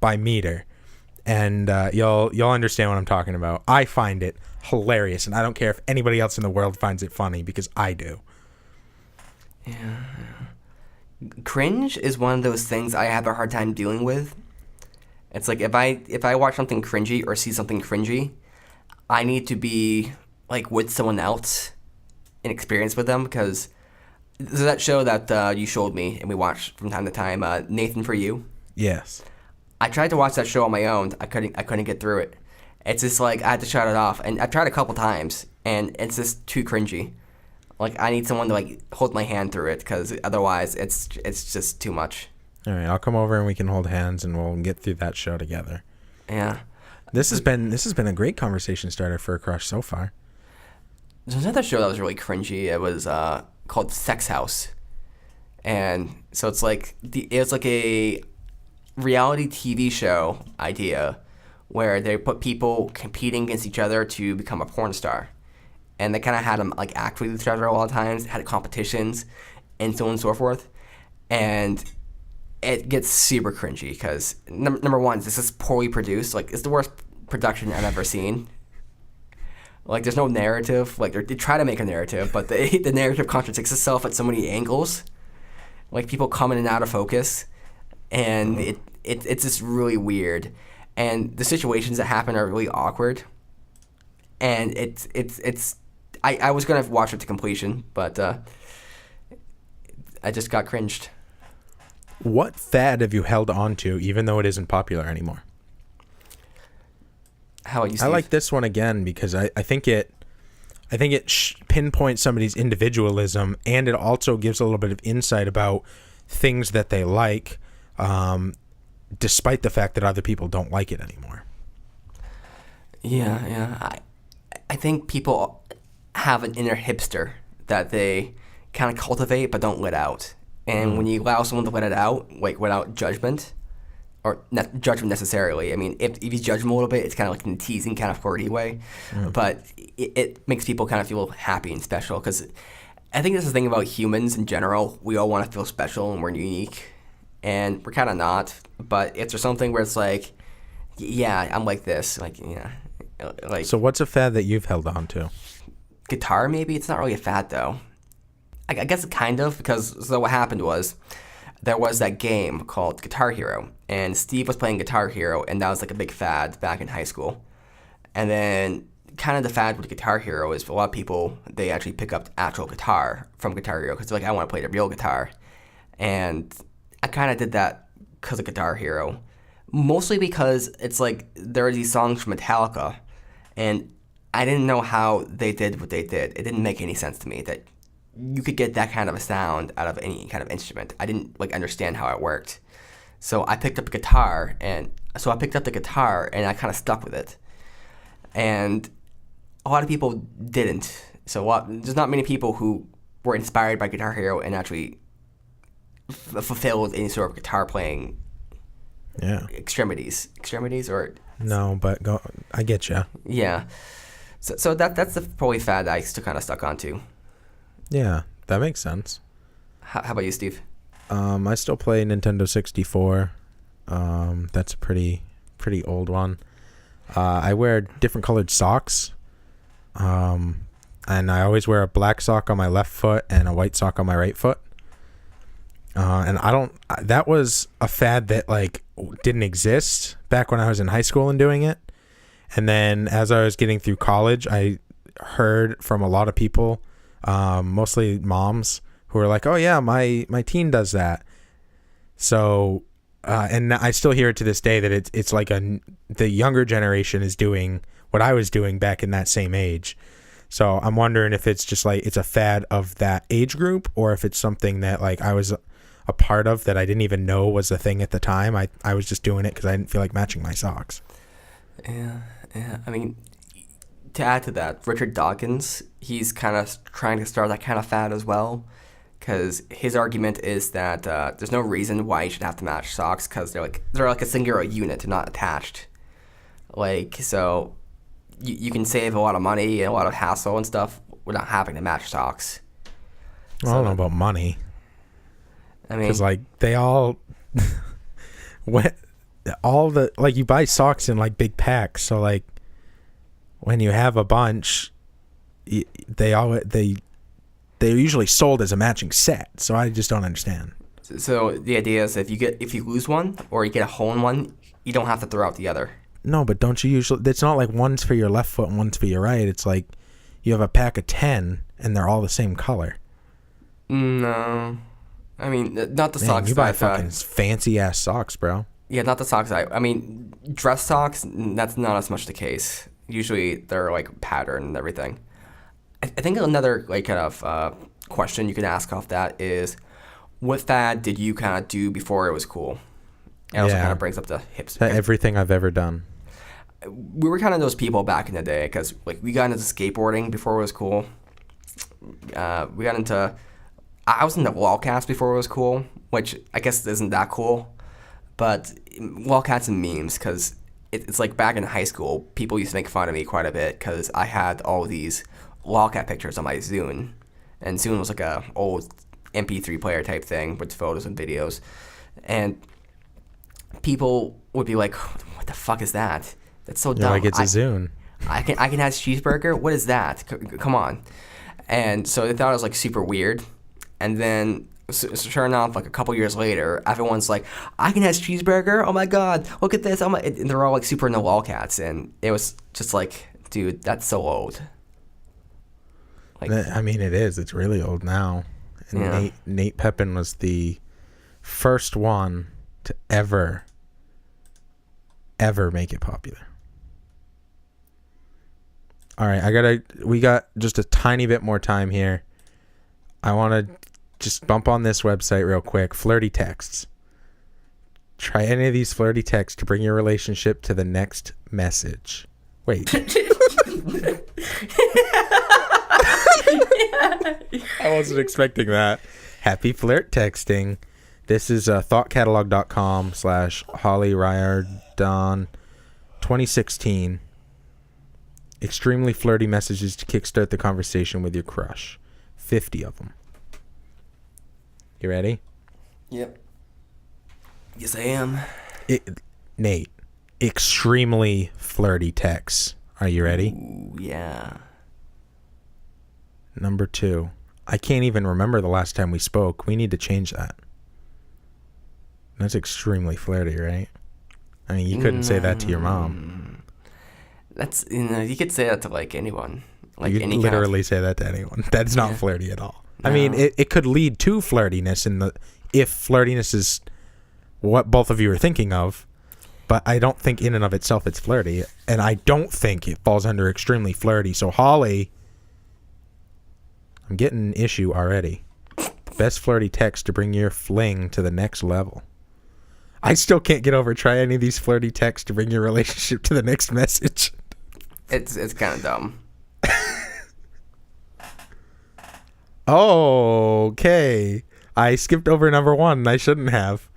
Speaker 1: by Meader, and you'll understand what I'm talking about. I find it hilarious, and I don't care if anybody else in the world finds it funny because I do.
Speaker 2: Yeah. Cringe is one of those things I have a hard time dealing with. It's like if I watch something cringy or see something cringy, I need to be like with someone else in experience with them, because There's that show that you showed me and we watched from time to time, Nathan for You.
Speaker 1: Yes.
Speaker 2: I tried to watch that show on my own. I couldn't get through it. It's just like I had to shut it off, and I've tried a couple times, and it's just too cringy. Like I need someone to like hold my hand through it, because otherwise it's just too much.
Speaker 1: All right, I'll come over and we can hold hands and we'll get through that show together.
Speaker 2: Yeah.
Speaker 1: This has been a great conversation starter for a crush so far.
Speaker 2: There's another show that was really cringy. It was called Sex House, and so it's like a reality TV show idea where they put people competing against each other to become a porn star, and they kind of had them like act with each other a lot of times, had competitions, and so on and so forth, and it gets super cringy because number one, this is poorly produced. Like it's the worst production I've ever seen. Like there's no narrative. Like they try to make a narrative, but the narrative contradicts itself at so many angles. Like people come in and out of focus, and it's just really weird. And the situations that happen are really awkward. And I was gonna watch it to completion, but I just got cringed.
Speaker 1: What fad have you held on to, even though it isn't popular anymore?
Speaker 2: How about you, Steve?
Speaker 1: I like this one again because I think it pinpoints somebody's individualism, and it also gives a little bit of insight about things that they like, despite the fact that other people don't like it anymore.
Speaker 2: Yeah. I think people have an inner hipster that they kind of cultivate but don't let out. And when you allow someone to let it out, like without judgment, or not judgment necessarily. I mean, if you judge them a little bit, it's kind of like in a teasing, kind of flirty way. But it makes people kind of feel happy and special. Because I think that's the thing about humans in general. We all want to feel special and we're unique. And we're kind of not. But if there's something where it's like, yeah, I'm like this. Like, yeah. Like,
Speaker 1: so what's a fad that you've held on to?
Speaker 2: Guitar, maybe? It's not really a fad, though. I guess kind of, because so what happened was there was that game called Guitar Hero, and Steve was playing Guitar Hero, and that was like a big fad back in high school. And then kind of the fad with Guitar Hero is for a lot of people, they actually pick up the actual guitar from Guitar Hero because they're like, I want to play the real guitar. And I kind of did that because of Guitar Hero, mostly because it's like there are these songs from Metallica, and I didn't know how they did what they did. It didn't make any sense to me that you could get that kind of a sound out of any kind of instrument. I didn't like understand how it worked. So I picked up the guitar, and I kind of stuck with it. And a lot of people didn't. So there's not many people who were inspired by Guitar Hero and actually fulfilled any sort of guitar playing extremities or
Speaker 1: no, but go. I get you.
Speaker 2: Yeah. So that's the probably fad that I still kind of stuck onto.
Speaker 1: Yeah, that makes sense.
Speaker 2: How about you, Steve?
Speaker 1: I still play Nintendo 64. That's a pretty old one. I wear different colored socks. And I always wear a black sock on my left foot and a white sock on my right foot. And that was a fad that like didn't exist back when I was in high school and doing it. And then as I was getting through college, I heard from a lot of people, mostly moms, who were like, oh yeah, my teen does that. So, and I still hear it to this day that it's like the younger generation is doing what I was doing back in that same age. So I'm wondering if it's just like, it's a fad of that age group, or if it's something that like I was a part of that I didn't even know was a thing at the time. I was just doing it because I didn't feel like matching my socks.
Speaker 2: Yeah. I mean, to add to that, Richard Dawkins, he's kind of trying to start that kind of fad as well, because his argument is that there's no reason why you should have to match socks, because they're like a singular unit, they're not attached. Like, so you can save a lot of money and a lot of hassle and stuff without having to match socks.
Speaker 1: Well, I don't know about money.
Speaker 2: I mean,
Speaker 1: because like they all, you buy socks in like big packs. So like when you have a bunch, they're usually sold as a matching set. So I just don't understand.
Speaker 2: So the idea is if you lose one or you get a hole in one, you don't have to throw out the other.
Speaker 1: No, but don't you usually? It's not like one's for your left foot and one's for your right. It's like you have a pack of 10 and they're all the same color.
Speaker 2: No. I mean, not the
Speaker 1: Man,
Speaker 2: socks
Speaker 1: you buy
Speaker 2: that
Speaker 1: fucking fancy ass socks, bro.
Speaker 2: yeah, not the socks. I mean, dress socks. That's not as much the case. Usually, they're like patterned and everything. I think another like kind of question you can ask off that is, what fad did you kind of do before it was cool? It also kind of brings up the hips.
Speaker 1: Everything I've ever done.
Speaker 2: We were kind of those people back in the day because like we got into skateboarding before it was cool. We got into. I was into wallcats before it was cool, which I guess isn't that cool. But wallcats and memes, because it's like back in high school, people used to make fun of me quite a bit because I had all these wallcat pictures on my Zune. And Zune was like a old MP3 player type thing with photos and videos. And people would be like, what the fuck is that? That's so dumb.
Speaker 1: Like, it's a Zune.
Speaker 2: I can have cheeseburger? What is that? Come on. And so they thought it was like super weird. And then, so sure enough, like a couple years later, everyone's like, I can have cheeseburger? Oh my god, look at this. And they're all like super into wallcats. And it was just like, dude, that's so old.
Speaker 1: Like, I mean, it is. It's really old now. And
Speaker 2: Yeah.
Speaker 1: Nate Pepin was the first one to ever make it popular. All right, we got just a tiny bit more time here. I want to just bump on this website real quick. Flirty texts. Try any of these flirty texts to bring your relationship to the next message. Wait. I wasn't expecting that. Happy flirt texting. This is thoughtcatalog.com/Holly Riordan 2016. Extremely flirty messages to kickstart the conversation with your crush. 50 of them. You ready?
Speaker 2: Yep. Yes, I am.
Speaker 1: Nate, extremely flirty texts. Are you ready?
Speaker 2: Ooh, yeah.
Speaker 1: Number 2. I can't even remember the last time we spoke. We need to change that. That's extremely flirty, right? I mean, you couldn't say that to your mom.
Speaker 2: That's, you could say that to like anyone. Like
Speaker 1: You could
Speaker 2: any
Speaker 1: literally say that to anyone. That's not flirty at all.
Speaker 2: No.
Speaker 1: I mean, it could lead to flirtiness if flirtiness is what both of you are thinking of, but I don't think in and of itself it's flirty, and I don't think it falls under extremely flirty. So Holly, I'm getting an issue already. Best flirty text to bring your fling to the next level. I still can't get over try any of these flirty texts to bring your relationship to the next message.
Speaker 2: It's kind of dumb.
Speaker 1: Okay. I skipped over number 1 and I shouldn't have.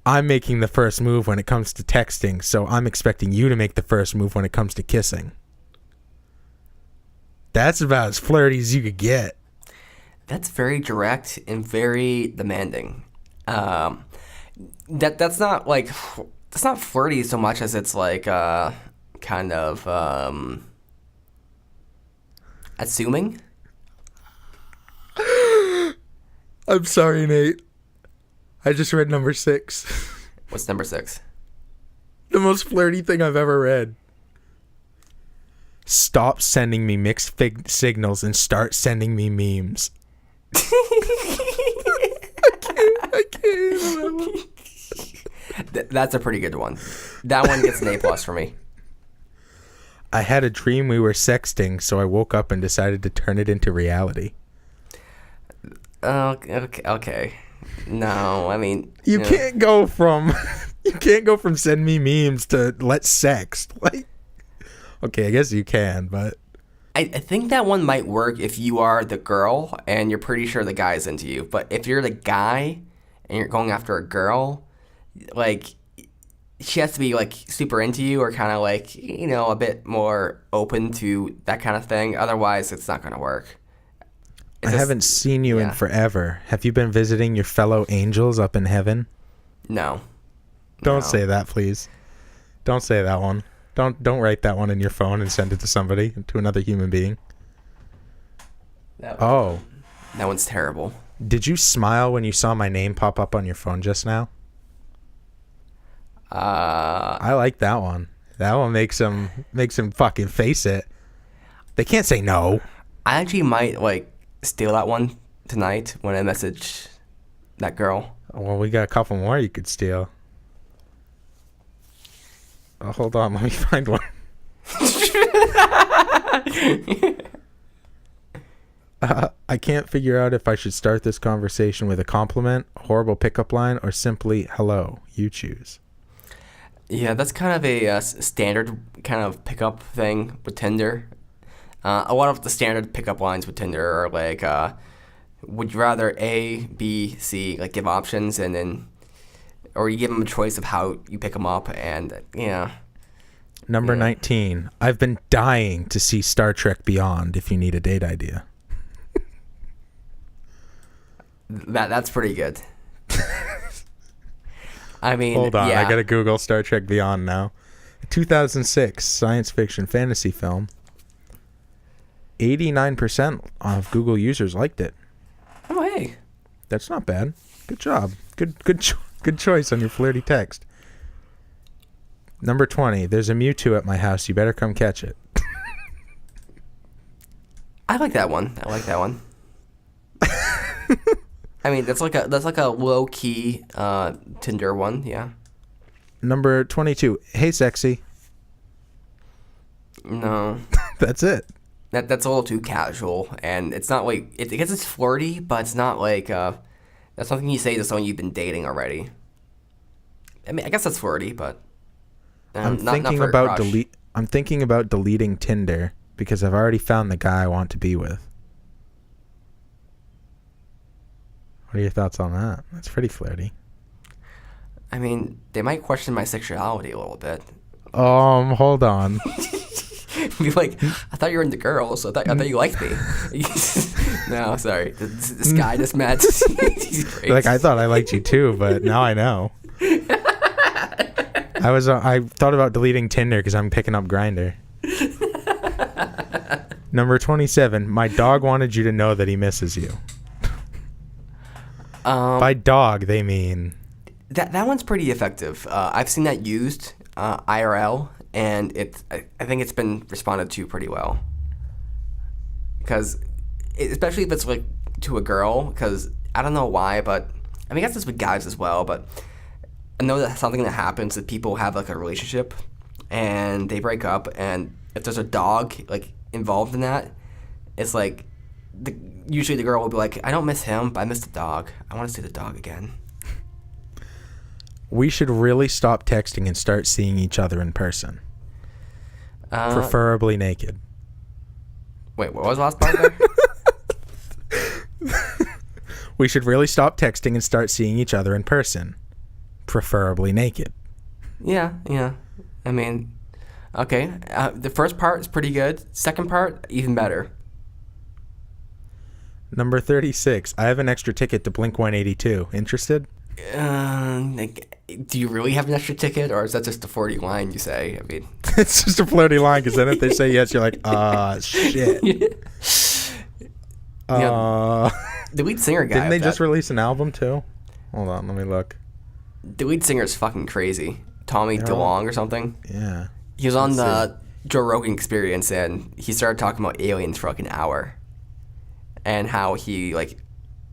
Speaker 1: I'm making the first move when it comes to texting, so I'm expecting you to make the first move when it comes to kissing. That's about as flirty as you could get.
Speaker 2: That's very direct and very demanding. That's not like that's not flirty so much as it's like kind of assuming.
Speaker 1: I'm sorry, Nate. I just read number 6.
Speaker 2: What's number 6?
Speaker 1: The most flirty thing I've ever read. Stop sending me mixed signals and start sending me memes. I can't.
Speaker 2: That's a pretty good one. That one gets an A+ for me.
Speaker 1: I had a dream we were sexting, so I woke up and decided to turn it into reality.
Speaker 2: Okay. No, I mean
Speaker 1: You can't go from send me memes to let's sext. Like, okay, I guess you can, but
Speaker 2: I think that one might work if you are the girl and you're pretty sure the guy's into you. But if you're the guy and you're going after a girl, like she has to be like super into you or kind of like, a bit more open to that kind of thing. Otherwise, it's not going to work.
Speaker 1: I haven't seen you in forever. Have you been visiting your fellow angels up in heaven?
Speaker 2: No.
Speaker 1: Don't say that, please. Don't say that one. Don't write that one in your phone and send it to somebody, to another human being.
Speaker 2: That one's terrible.
Speaker 1: Did you smile when you saw my name pop up on your phone just now? I like that one. That one makes them face it. They can't say no.
Speaker 2: I actually might like steal that one tonight when I message that girl.
Speaker 1: Well, we got a couple more you could steal. Oh, hold on, let me find one. I can't figure out if I should start this conversation with a compliment, horrible pickup line, or simply hello. You choose.
Speaker 2: Yeah, that's kind of a standard kind of pickup thing with Tinder. A lot of the standard pickup lines with Tinder are like, would you rather A, B, C, like give options, and then, or you give them a choice of how you pick them up, and yeah.
Speaker 1: Number 19. I've been dying to see Star Trek Beyond if you need a date idea.
Speaker 2: That's pretty good. I mean,
Speaker 1: hold on,
Speaker 2: yeah.
Speaker 1: I gotta Google Star Trek Beyond now. 2006 science fiction fantasy film. 89% of Google users liked it.
Speaker 2: Oh, hey.
Speaker 1: That's not bad. Good job. Good choice on your flirty text. Number 20. There's a Mewtwo at my house. You better come catch it.
Speaker 2: I like that one. I mean, that's like a low key Tinder one, yeah.
Speaker 1: Number 22. Hey, sexy.
Speaker 2: No.
Speaker 1: That's it.
Speaker 2: That's a little too casual, and it's not like I guess it's flirty, but it's not like that's something you say to someone you've been dating already. I mean, I guess that's flirty, but
Speaker 1: I'm
Speaker 2: not
Speaker 1: thinking
Speaker 2: for a
Speaker 1: about
Speaker 2: crush.
Speaker 1: I'm thinking about deleting Tinder because I've already found the guy I want to be with. What are your thoughts on that? That's pretty flirty.
Speaker 2: I mean, they might question my sexuality a little bit.
Speaker 1: Hold on.
Speaker 2: Be like, I thought you were into girls. I thought you liked me. No, sorry. This guy just met. He's great.
Speaker 1: Like, I thought I liked you too, but now I know. I thought about deleting Tinder because I'm picking up Grindr. Number 27. My dog wanted you to know that he misses you. By dog, they mean
Speaker 2: that one's pretty effective. I've seen that used IRL, and I think it's been responded to pretty well. Because especially if it's like to a girl, because I don't know why, but I mean, I guess it's with guys as well. But I know that's something that happens that people have like a relationship and they break up, and if there's a dog like involved in that, it's like usually the girl will be like, I don't miss him, but I miss the dog. I want to see the dog again.
Speaker 1: we should really stop texting and start seeing each other in person. Preferably naked.
Speaker 2: Wait, what was the last part there?
Speaker 1: We should really stop texting and start seeing each other in person. Preferably naked.
Speaker 2: Yeah. I mean, okay. The first part is pretty good. Second part, even better.
Speaker 1: Number 36. I have an extra ticket to Blink 182. Interested?
Speaker 2: Do you really have an extra ticket, or is that just a 40 line you say? I mean,
Speaker 1: It's just a flirty line, because then if they say yes, you're like, shit.
Speaker 2: The lead singer guy.
Speaker 1: Didn't they just release an album too? Hold on, let me look.
Speaker 2: The lead singer is fucking crazy. Tommy DeLonge or something.
Speaker 1: Yeah.
Speaker 2: He was on the Joe Rogan Experience, and he started talking about aliens for like an hour, and how he like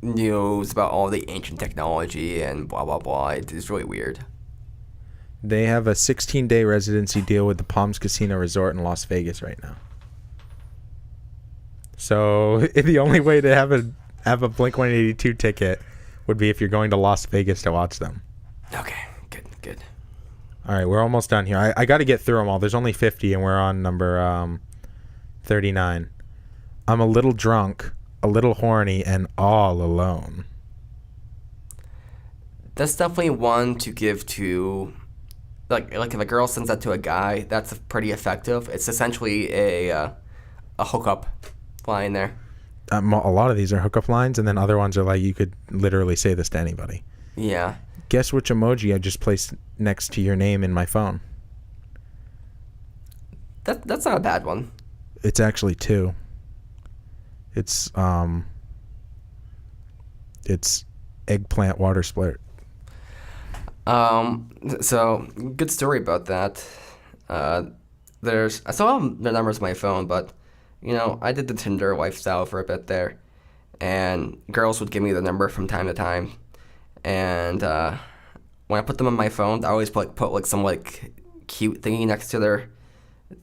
Speaker 2: knows about all the ancient technology and blah blah blah. It's really weird.
Speaker 1: They have a 16-day residency deal with the Palms Casino Resort in Las Vegas right now. So the only way to have a Blink 182 ticket would be if you're going to Las Vegas to watch them.
Speaker 2: Okay, good.
Speaker 1: All right, we're almost done here. I got to get through them all. There's only 50, and we're on number 39. I'm a little drunk, a little horny, and all alone.
Speaker 2: That's definitely one to give to, like if a girl sends that to a guy, that's pretty effective. It's essentially a hookup line there.
Speaker 1: A lot of these are hookup lines, and then other ones are like you could literally say this to anybody.
Speaker 2: Yeah.
Speaker 1: Guess which emoji I just placed next to your name in my phone?
Speaker 2: That's not a bad one.
Speaker 1: It's actually two. It's eggplant water splurt.
Speaker 2: So good story about that. I still have the numbers on my phone, but I did the Tinder lifestyle for a bit there, and girls would give me the number from time to time. And when I put them on my phone, I always put like some like cute thingy next to their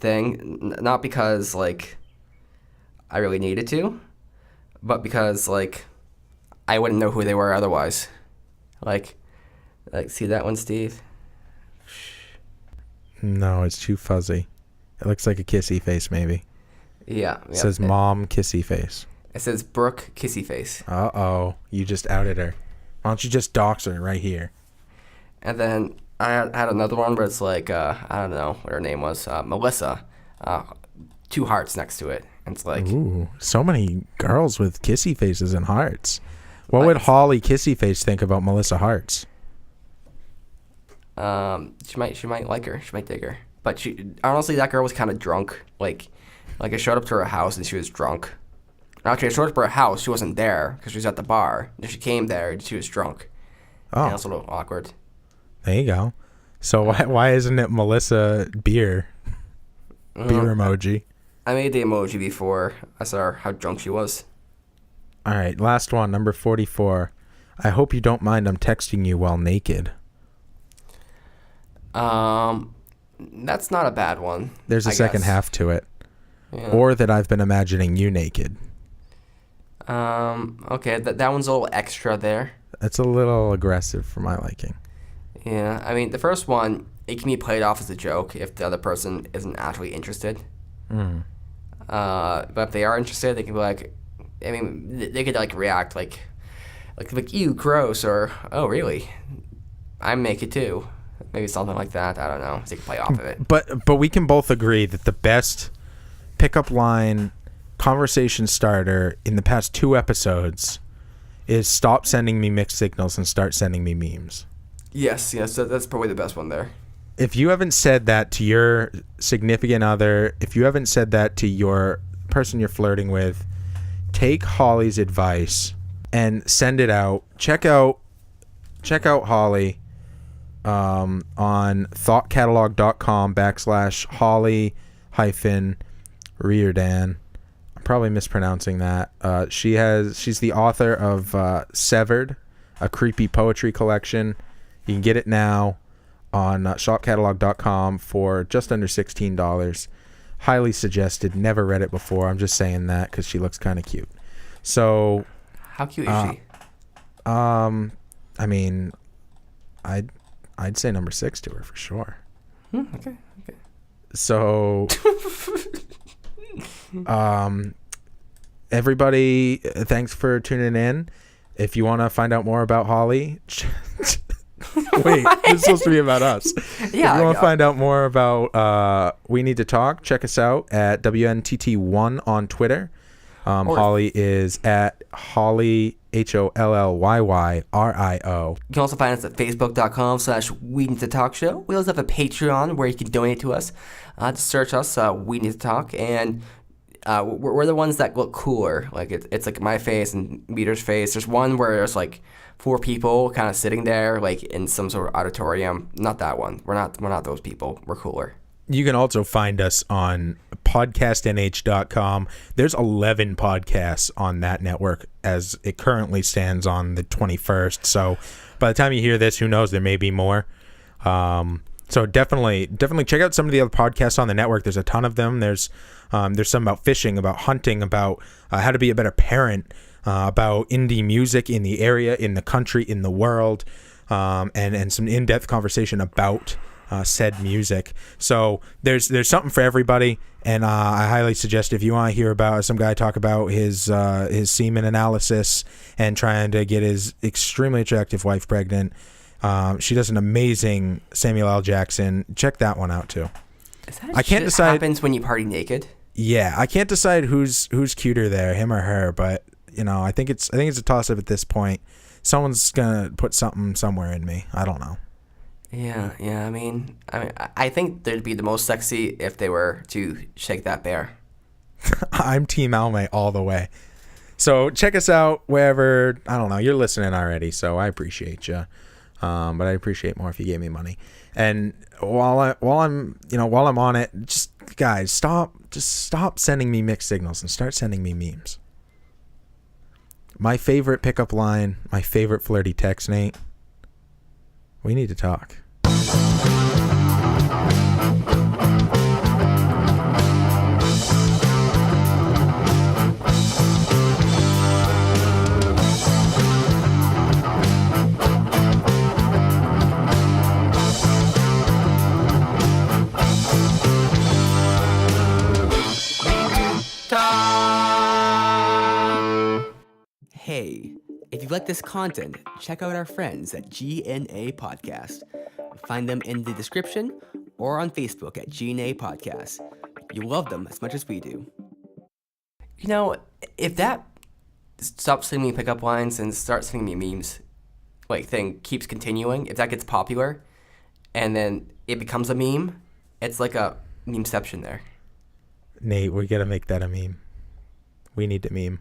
Speaker 2: thing, not because like I really needed to, but because like I wouldn't know who they were otherwise. Like see that one, Steve?
Speaker 1: No, it's too fuzzy. It looks like a kissy face, maybe.
Speaker 2: Yeah.
Speaker 1: It says mom kissy face.
Speaker 2: It says Brooke kissy face.
Speaker 1: Uh-oh. You just outed her. Why don't you just dox her right here?
Speaker 2: And then I had another one where it's like, I don't know what her name was, Melissa. 2 hearts next to it. And it's like...
Speaker 1: Ooh, so many girls with kissy faces and hearts. What would Holly kissy face think about Melissa Hearts?
Speaker 2: She might like her. She might dig her. But honestly, that girl was kind of drunk. Like I showed up to her house and she was drunk. Actually, I showed up to her house. She wasn't there because she was at the bar. Then she came there and she was drunk.
Speaker 1: Oh.
Speaker 2: And it was a little awkward.
Speaker 1: There you go. So why isn't it Melissa beer? Beer emoji.
Speaker 2: I made the emoji before I saw how drunk she was.
Speaker 1: All right, last one, number 44. I hope you don't mind I'm texting you while naked.
Speaker 2: That's not a bad one.
Speaker 1: There's a second half to it.
Speaker 2: Yeah.
Speaker 1: Or that I've been imagining you naked.
Speaker 2: Okay, that one's a little extra there.
Speaker 1: That's a little aggressive for my liking.
Speaker 2: Yeah, I mean, the first one, it can be played off as a joke if the other person isn't actually interested. But if they are interested, they can be like, I mean, they could like react like ew, gross, or oh, really? I'm naked too. Maybe something like that. I don't know. So you can play off of it.
Speaker 1: But we can both agree that the best pickup line conversation starter in the past 2 episodes is stop sending me mixed signals and start sending me memes.
Speaker 2: Yes, that's probably the best one there.
Speaker 1: If you haven't said that to your significant other, if you haven't said that to your person you're flirting with, take Holly's advice and send it out. Check out Holly on thoughtcatalog.com/Holly-Riordan. I'm probably mispronouncing that. She's the author of Severed, a creepy poetry collection. You can get it now on shopcatalog.com for just under $16. Highly suggested. Never read it before. I'm just saying that because she looks kind of cute. So,
Speaker 2: how cute is she?
Speaker 1: I mean, I'd say number 6 to her for sure.
Speaker 2: Okay.
Speaker 1: So, everybody, thanks for tuning in. If you want to find out more about Holly, wait, this is supposed to be about us. Yeah. If you want to find out more about We Need to Talk, check us out at WNTT1 on Twitter. Holly is at Holly HOLLYYRIO.
Speaker 2: You can also find us at facebook.com/We Need to Talk Show. We also have a Patreon where you can donate to us. Just search us, We Need to Talk, and we're the ones that look cooler. Like it's like my face and Meader's face. There's one where there's like 4 people kind of sitting there like in some sort of auditorium. Not that one. We're not those people. We're cooler.
Speaker 1: You can also find us on podcastnh.com. There's 11 podcasts on that network as it currently stands on the 21st. So by the time you hear this, who knows, there may be more. So definitely check out some of the other podcasts on the network. There's a ton of them. There's some about fishing, about hunting, about how to be a better parent, about indie music in the area, in the country, in the world, and some in-depth conversation about said music. So there's something for everybody, and I highly suggest if you want to hear about some guy talk about his semen analysis and trying to get his extremely attractive wife pregnant. She does an amazing Samuel L. Jackson. Check that one out too.
Speaker 2: Is that I can't decide. Happens when you party naked.
Speaker 1: Yeah, I can't decide who's cuter there, him or her. But I think it's a toss up at this point. Someone's gonna put something somewhere in me. I don't know.
Speaker 2: Yeah. I mean, I think they'd be the most sexy if they were to shake that bear.
Speaker 1: I'm Team Alme all the way. So check us out wherever. I don't know. You're listening already, so I appreciate you. But I appreciate more if you gave me money. And while I'm on it, just guys, stop sending me mixed signals and start sending me memes. My favorite pickup line, my favorite flirty text, Nate. We need to talk.
Speaker 2: Hey, if you like this content, check out our friends at GNA Podcast. Find them in the description or on Facebook at GNA Podcast. You'll love them as much as we do. You know, if that stop sending me pickup lines and start sending me memes thing keeps continuing, if that gets popular and then it becomes a meme, it's like a memeception there.
Speaker 1: Nate, we gotta make that a meme. We need to meme.